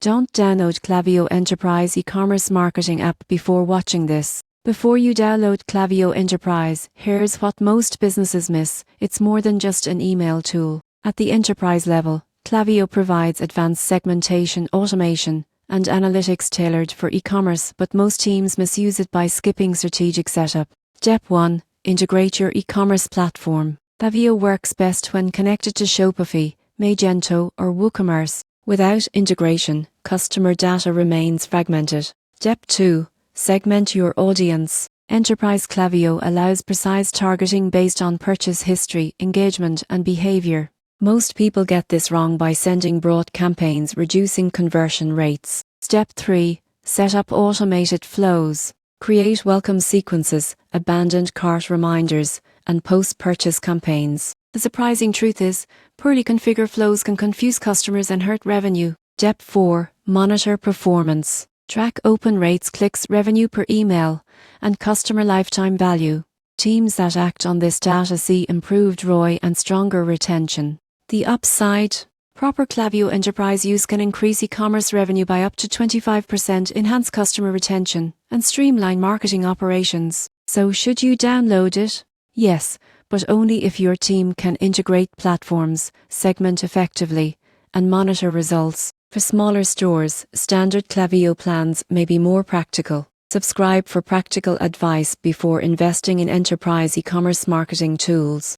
Don't download Klaviyo Enterprise e-commerce marketing app before watching this. Before you download Klaviyo Enterprise, here's what most businesses miss. It's more than just an email tool. At the enterprise level, Klaviyo provides advanced segmentation, automation, and analytics tailored for e-commerce, but most teams misuse it by skipping strategic setup. Step 1. Integrate your e-commerce platform. Klaviyo works best when connected to Shopify, Magento, or WooCommerce. Without integration, customer data remains fragmented. Step 2. Segment your audience. Enterprise Klaviyo allows precise targeting based on purchase history, engagement, and behavior. Most people get this wrong by sending broad campaigns, reducing conversion rates. Step 3. Set up automated flows. Create welcome sequences, abandoned cart reminders, and post-purchase campaigns. The surprising truth is, poorly configured flows can confuse customers and hurt revenue. Step 4. Monitor performance. Track open rates, clicks, revenue per email, and customer lifetime value. Teams that act on this data see improved ROI and stronger retention. The upside: proper Klaviyo Enterprise use can increase e-commerce revenue by up to 25%, enhance customer retention, and streamline marketing operations. So should you download it? Yes, but only if your team can integrate platforms, segment effectively, and monitor results. For smaller stores, standard Klaviyo plans may be more practical. Subscribe for practical advice before investing in enterprise e-commerce marketing tools.